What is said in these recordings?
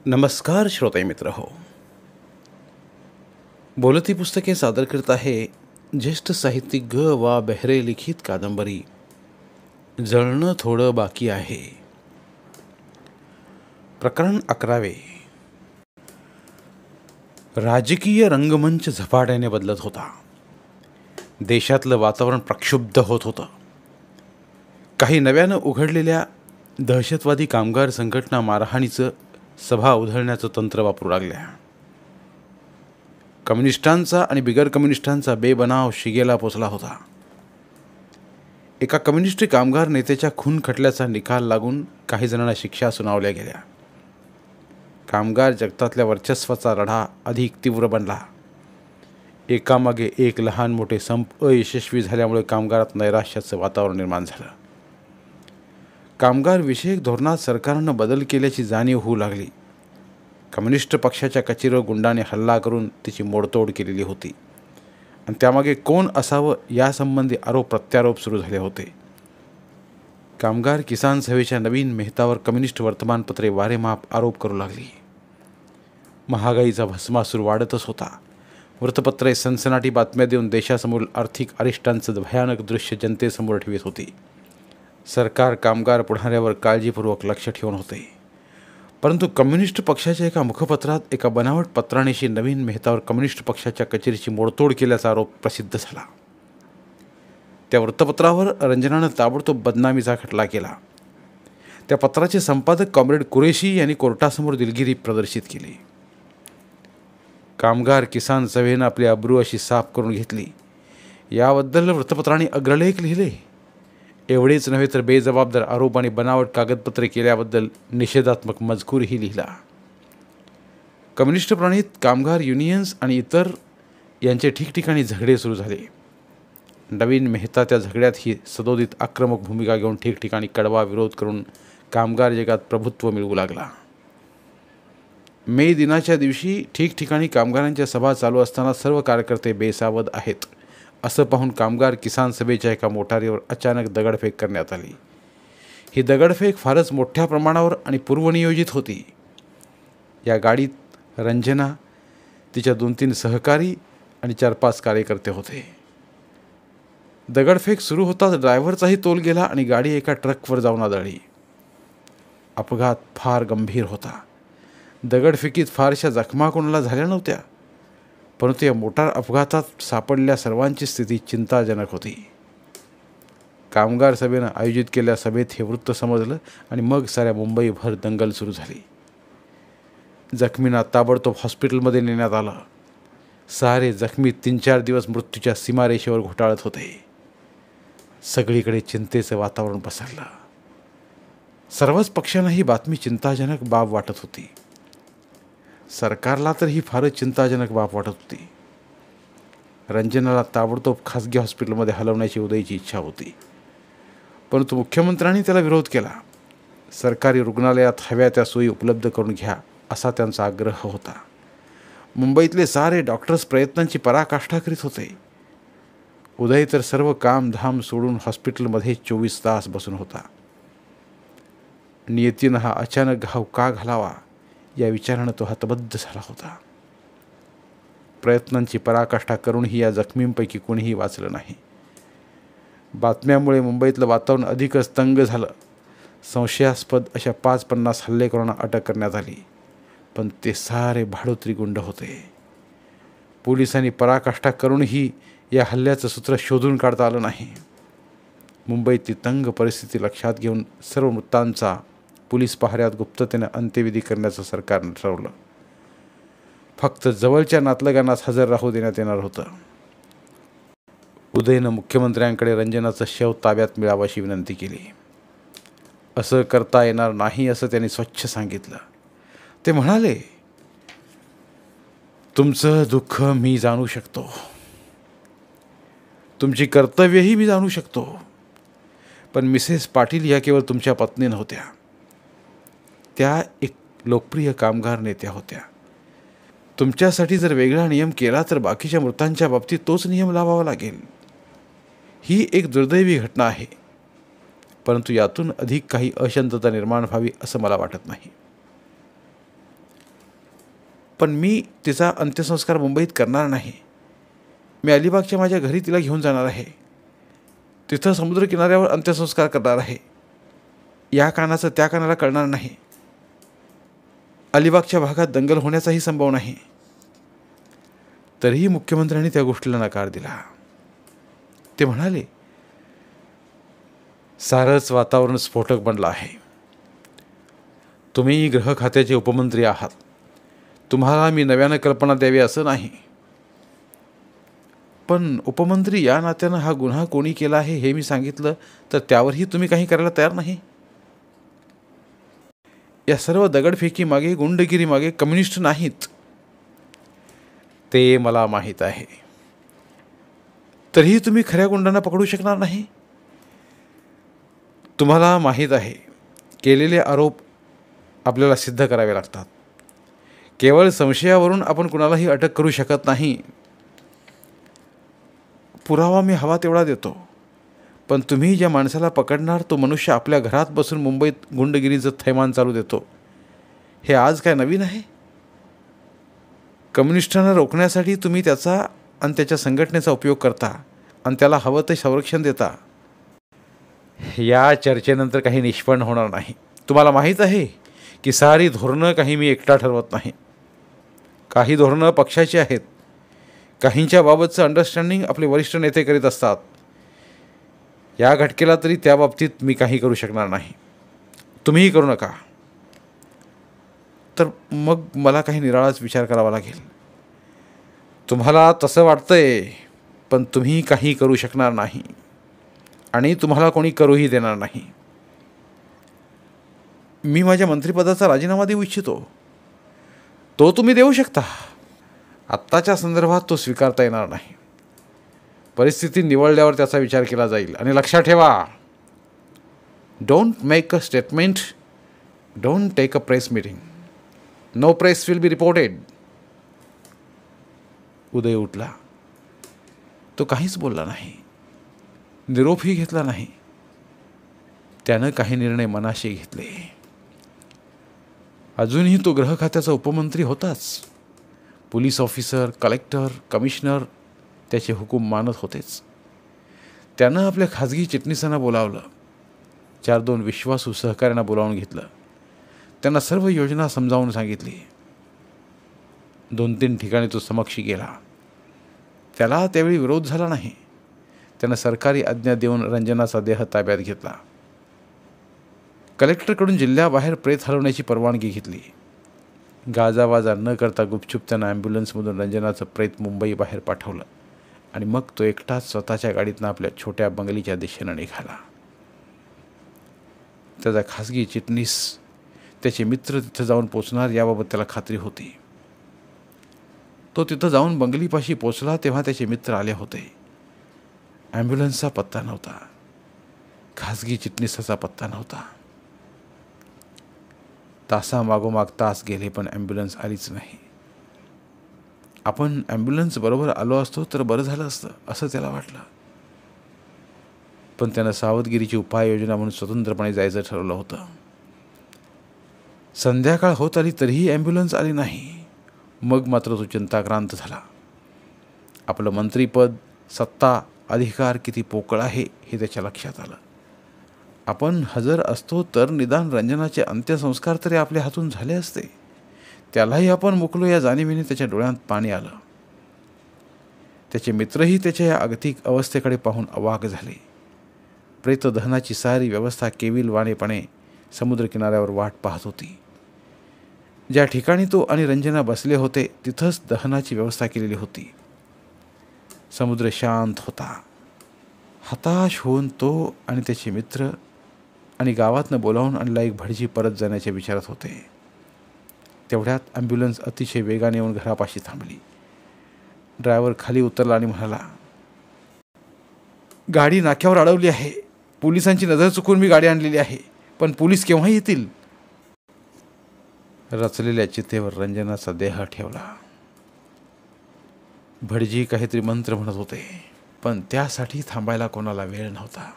नमस्कार श्रोते मित्र हो. बोलती पुस्तके सादर करत आहे ज्येष्ठ साहित्यिक ग वा बेहरे लिखित कादंबरी जळणं थोडं बाकी आहे. प्रकरण 11. राजकीय रंगमंच झपाट्याने बदलत होता. देशातलं वातावरण प्रक्षुब्ध होत होतं. काही नव्यानं उघडलेल्या दहशतवादी कामगार संघटना मारहाणीचं सभा उधळण्याचं तंत्र वापरू लागल्या. कम्युनिस्टांचा आणि बिगर कम्युनिस्टांचा बेबनाव शिगेला पोचला होता. एका कम्युनिस्ट कामगार नेत्याच्या खून खटल्याचा निकाल लागून काही जणांना शिक्षा सुनावल्या गेल्या. कामगार जगतातल्या वर्चस्वाचा लढा अधिक तीव्र बनला. एकामागे एक लहान मोठे संप अयशस्वी झाल्यामुळे कामगारात नैराश्याचं वातावरण निर्माण झालं. कामगार विषयक धोरणात सरकारनं बदल केल्याची जाणीव होऊ लागली. कम्युनिस्ट पक्षाच्या कचेरीवर गुंडाने हल्ला करून तिची मोडतोड केलेली होती आणि त्यामागे कोण असावं यासंबंधी आरोप प्रत्यारोप सुरू झाले होते. कामगार किसान सभेच्या नवीन मेहतावर कम्युनिस्ट वर्तमानपत्रे वारेमाप आरोप करू लागली. महागाईचा भस्मासूर वाढतच होता. वृत्तपत्रे सनसनाटी बातम्या देऊन देशासमोर आर्थिक अरिष्टांचं भयानक दृश्य जनतेसमोर ठेवत होती. सरकार कामगार पुढाऱ्यावर काळजीपूर्वक लक्ष ठेवून होते. परंतु कम्युनिस्ट पक्षाच्या एका मुखपत्रात एका बनावट पत्रानेशी नवीन मेहतावर कम्युनिस्ट पक्षाच्या कचेरीची मोडतोड केल्याचा आरोप प्रसिद्ध झाला. त्या वृत्तपत्रावर रंजनानं ताबडतोब बदनामीचा खटला केला. त्या पत्राचे संपादक कॉम्रेड कुरेशी यांनी कोर्टासमोर दिलगिरी प्रदर्शित केली. कामगार किसान सभेनं आपली अब्रू अशी साफ करून घेतली याबद्दल वृत्तपत्रांनी अग्रलेख लिहिले. एवढेच नव्हे तर बेजबाबदार आरोप आणि बनावट कागदपत्रे केल्याबद्दल निषेधात्मक मजकूरही लिहिला. कम्युनिस्ट प्रणित कामगार युनियन्स आणि इतर यांचे ठिकठिकाणी झगडे सुरू झाले. नवीन मेहता त्या झगड्यात ही सदोदित आक्रमक भूमिका घेऊन ठिकठिकाणी कडवा विरोध करून कामगार जगात प्रभुत्व मिळवू लागला. मे दिनाच्या दिवशी ठिकठिकाणी कामगारांच्या सभा चालू असताना सर्व कार्यकर्ते बेसावध आहेत असं पाहून कामगार किसान सभेच्या एका मोटारीवर अचानक दगडफेक करण्यात आली. ही दगडफेक फारच मोठ्या प्रमाणावर आणि पूर्वनियोजित होती. या गाडीत रंजना, तिच्या 2-3 सहकारी आणि 4-5 कार्यकर्ते होते. दगडफेक सुरू होताच ड्रायव्हरचाही तोल गेला आणि गाडी एका ट्रकवर जाऊन आदळली. अपघात फार गंभीर होता. दगडफेकीत फारशा जखमा कोणाला झाल्या नव्हत्या, परंतु या मोटार अपघातात सापडलेल्या सर्वांची स्थिती चिंताजनक होती. कामगार सभेनं आयोजित केलेल्या सभेत हे वृत्त समजलं आणि मग साऱ्या मुंबईभर दंगल सुरू झाली. जखमींना ताबडतोब हॉस्पिटलमध्ये नेण्यात आलं. सारे जखमी 3-4 दिवस मृत्यूच्या सीमारेषेवर घोटाळत होते. सगळीकडे चिंतेचं वातावरण पसरलं. सर्वच पक्षांना ही बातमी चिंताजनक बाब वाटत होती. सरकारला तर ही फारच चिंताजनक बाब वाटत होती. रंजनाला ताबडतोब खासगी हॉस्पिटलमध्ये हलवण्याची उदयची इच्छा होती, परंतु मुख्यमंत्र्यांनी त्याला विरोध केला. सरकारी रुग्णालयात हव्या त्या सोयी उपलब्ध करून घ्या असा त्यांचा आग्रह होता. मुंबईतले सारे डॉक्टर्स प्रयत्नांची पराकाष्ठा करीत होते. उदय तर सर्व कामधाम सोडून हॉस्पिटलमध्ये 24 तास बसून होता. नियतीनं हा अचानक घाव का घालावा या विचारानं तो हतबद्ध झाला होता. प्रयत्नांची पराकाष्ठा करूनही या जखमींपैकी कोणीही वाचलं नाही. बातम्यामुळे मुंबईतलं वातावरण अधिकच तंग झालं. संशयास्पद अशा 5-50 हल्लेखोरांना अटक करण्यात आली, पण ते सारे भाडोत्री गुंड होते. पोलिसांनी पराकाष्ठा करूनही या हल्ल्याचं सूत्र शोधून काढता आलं नाही. मुंबईतली तंग परिस्थिती लक्षात घेऊन सर्व मृतांचा पोलीस पहाऱ्यात गुप्ततेने अंत्यविधी करण्याचं सरकारनं ठरवलं. फक्त जवळच्या नातलगांनाच हजर राहू देण्यात येणार होतं. उदयनं मुख्यमंत्र्यांकडे रंजनाचं शव ताब्यात मिळावं अशी विनंती केली. असं करता येणार नाही असं त्यांनी स्वच्छ सांगितलं. ते म्हणाले, तुमचं दुःख मी जाणू शकतो, तुमची कर्तव्यही मी जाणू शकतो, पण मिसेस पाटील या केवळ तुमच्या पत्नी नव्हत्या. त्या एक लोकप्रिय कामगार नेत्या होत्या. तुमच्यासाठी जर वेगळा नियम केला तर बाकीच्या मृतांच्या बाबतीत तोच नियम लावावा लागेल. ही एक दुर्दैवी घटना आहे, परंतु यातून अधिक काही अशांतता निर्माण व्हावी असं मला वाटत नाही. पण मी तिचा अंत्यसंस्कार मुंबईत करणार नाही. मी अलिबागच्या माझ्या घरी तिला घेऊन जाणार आहे. तिथं समुद्रकिनाऱ्यावर अंत्यसंस्कार करणार आहे. या कानाचं त्या कानाला कळणार नाही. अलिबागच्या भागात दंगल होण्याचाही संभव नाही. तरीही मुख्यमंत्र्यांनी त्या गोष्टीला नकार दिला. ते म्हणाले, सारंच वातावरण स्फोटक बनलं आहे. तुम्ही गृह खात्याचे उपमंत्री आहात. तुम्हाला मी नव्यानं कल्पना द्यावी असं नाही. पण उपमंत्री या नात्यानं हा गुन्हा कोणी केला आहे हे मी सांगितलं तर त्यावरही तुम्ही काही करायला तयार नाही. या सर्व दगडफेकी मागे, गुंडगिरी मागे कम्युनिस्ट नाहीत, ते मला माहीत आहे. तरीही तुम्ही खऱ्या गुंडांना पकडू शकणार नाही. तुम्हाला माहीत आहे, केलेले आरोप आपल्याला सिद्ध करावे लागतात. केवळ संशयावरून आपण कुणालाही अटक करू शकत नाही. पुरावा मी हवा तेवढा देतो, पण तुम्ही ज्या माणसाला पकडणार तो मनुष्य आपल्या घरात बसून मुंबईत गुंडगिरीचं थैमान चालू देतो. हे आज काय नवीन आहे? कम्युनिस्टांना रोखण्यासाठी तुम्ही त्याचा आणि त्याच्या संघटनेचा उपयोग करता आणि त्याला हवं ते संरक्षण देता. या चर्चेनंतर काही निष्पन्न होणार नाही. तुम्हाला माहीत आहे की सारी धोरणं काही मी एकटा ठरवत नाही. काही धोरणं पक्षाची आहेत. काहींच्या बाबतचं अंडरस्टँडिंग आपले वरिष्ठ नेते करीत असतात. या घटकेला तरी त्या बाबतीत मी काही करू शकणार नाही. तुम्हीही करू नका. तर मग मला काही निराळाच विचार करावा लागेल. तुम्हाला तसं वाटतंय, पण तुम्ही काही करू शकणार नाही आणि तुम्हाला कोणी करूही देणार नाही. मी माझ्या मंत्रिपदाचा राजीनामा देऊ इच्छितो. तो तुम्ही देऊ शकता. आत्ताच्या संदर्भात तो स्वीकारता येणार नाही. परिस्थिती निवळल्यावर त्याचा विचार केला जाईल. आणि लक्षात ठेवा, don't make a statement, don't take a press meeting. No press will be reported. Uday उठला. तो काहीच बोलला नाही, निरोपही घेतला नाही. त्यानं काही निर्णय मनाशी घेतले. अजूनही तो गृह खात्याचा उपमंत्री होताच. पोलीस ऑफिसर, कलेक्टर, कमिशनर त्याचे हुकूम मानत होतेच. त्यानं आपल्या खाजगी चिटणीसांना बोलावलं. 4-2 विश्वासू सहकाऱ्यांना बोलावून घेतलं. त्यांना सर्व योजना समजावून सांगितली. 2-3 ठिकाणी तो समक्षी गेला. त्याला त्यावेळी विरोध झाला नाही. त्यानं सरकारी आज्ञा देऊन रंजनाचा देह ताब्यात घेतला. कलेक्टरकडून जिल्ह्याबाहेर प्रेत हलवण्याची परवानगी घेतली. गाजावाजा न करता गुपचूप त्यानं ॲम्ब्युलन्समधून रंजनाचं प्रेत मुंबई बाहेर पाठवलं आणि मग तो एकटाच स्वतःच्या गाडीतनं आपल्या छोट्या बंगलीच्या दिशेनं निघाला. त्याचा खाजगी चिटणीस, त्याचे मित्र तिथं जाऊन पोचणार याबाबत त्याला खात्री होती. तो तिथं जाऊन बंगलीपाशी पोचला तेव्हा त्याचे मित्र आले होते. ॲम्ब्युलन्सचा पत्ता नव्हता. खाजगी चिटणीसाचा पत्ता नव्हता. तासामागोमाग तास गेले पण ॲम्ब्युलन्स आलीच नाही. आपण ॲम्ब्युलन्स बरोबर आलो असतो तर बरं झालं असतं असं त्याला वाटलं. पण त्यानं सावधगिरीची उपाययोजना म्हणून स्वतंत्रपणे जायचं ठरवलं होतं. संध्याकाळ होत आली तरीही ॲम्ब्युलन्स आली नाही. मग मात्र तो चिंताक्रांत झाला. आपलं मंत्रीपद, सत्ता, अधिकार किती पोकळ आहे हे त्याच्या लक्षात आलं. आपण हजर असतो तर निदान रंजनाचे अंत्यसंस्कार तरी आपल्या हातून झाले असते. त्यालाही आपण मुकलो या जाणीवेने त्याच्या डोळ्यात पाणी आलं. त्याचे मित्रही त्याच्या या आगतिक अवस्थेकडे पाहून अवाक झाले. प्रेतदहनाची सारी व्यवस्था केविलवाणेपणे समुद्रकिनाऱ्यावर वाट पाहत होती. ज्या ठिकाणी तो आणि रंजना बसले होते तिथंच दहनाची व्यवस्था केलेली होती. समुद्र शांत होता. हताश होऊन तो आणि त्याचे मित्र आणि गावातनं बोलावून आणला एक भटजी परत जाण्याच्या विचारात होते. तेवढ्यात ॲम्ब्युलन्स अतिशय वेगाने येऊन घरापाशी थांबली. ड्रायव्हर खाली उतरला आणि म्हणाला, गाडी नाक्यावर अडवली आहे. पोलिसांची नजर चुकून मी गाडी आणलेली आहे, पण पोलीस केव्हा येतील? रचलेल्या चितेवर रंजनाचा देह ठेवला. भटजी काहीतरी मंत्र म्हणत होते, पण त्यासाठी थांबायला कोणाला वेळ नव्हता.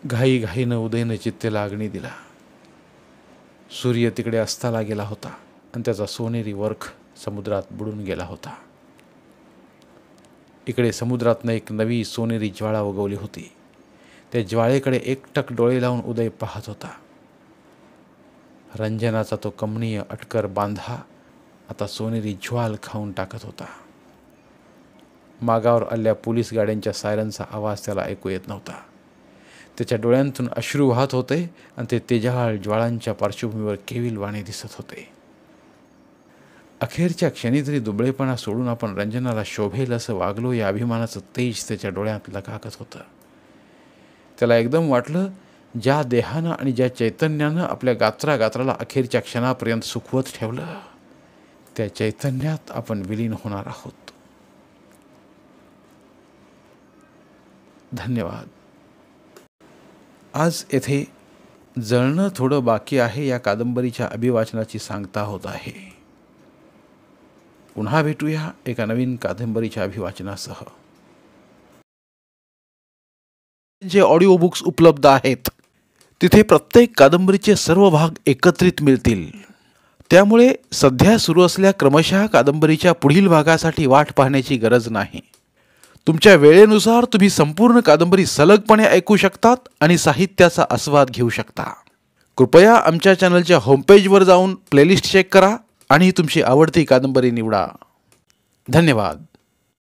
घाईघाईनं उदयनं चित्तेला अग्नी दिला. सूर्य तिकडे अस्ताला गेला होता आणि त्याचा सोनेरी वर्ख समुद्रात बुडून गेला होता. इकडे समुद्रातनं एक नवी सोनेरी ज्वाळा उगवली होती. त्या ज्वाळेकडे एकटक डोळे लावून उदय पाहत होता. रंजनाचा तो कमनीय अटकर बांधा आता सोनेरी ज्वाल खाऊन टाकत होता. मागावर आलेल्या पोलीस गाड्यांच्या सायरनचा आवाज त्याला ऐकू येत नव्हता. त्याच्या डोळ्यांतून अश्रू वाहत होते आणि ते तेजाळ ज्वाळांच्या पार्श्वभूमीवर केविलवाणे दिसत होते. अखेरच्या क्षणी तरी दुबळेपणा सोडून आपण रंजनाला शोभेल असं वागलो या अभिमानाचं तेज त्याच्या डोळ्यात लकाकत होतं. त्याला एकदम वाटलं, ज्या देहानं आणि ज्या चैतन्यानं आपल्या गात्राला अखेरच्या क्षणापर्यंत सुखवत ठेवलं, त्या चैतन्यात आपण विलीन होणार आहोत. धन्यवाद. आज येथे जळणं थोडं बाकी आहे या कादंबरीच्या अभिवाचनाची सांगता होत आहे. पुन्हा भेटूया एका नवीन कादंबरीच्या अभिवाचनासह. जे ऑडिओ बुक्स उपलब्ध आहेत तिथे प्रत्येक कादंबरीचे सर्व भाग एकत्रित मिळतील. त्यामुळे सध्या सुरू असलेल्या क्रमशः कादंबरीच्या पुढील भागासाठी वाट पाहण्याची गरज नाही. तुमच्या वेळेनुसार तुम्ही संपूर्ण कादंबरी सलगपणे ऐकू शकतात आणि साहित्याचा आस्वाद घेऊ शकता. कृपया आमच्या चॅनलच्या होमपेजवर जाऊन प्लेलिस्ट चेक करा आणि तुमची आवडती कादंबरी निवडा. धन्यवाद.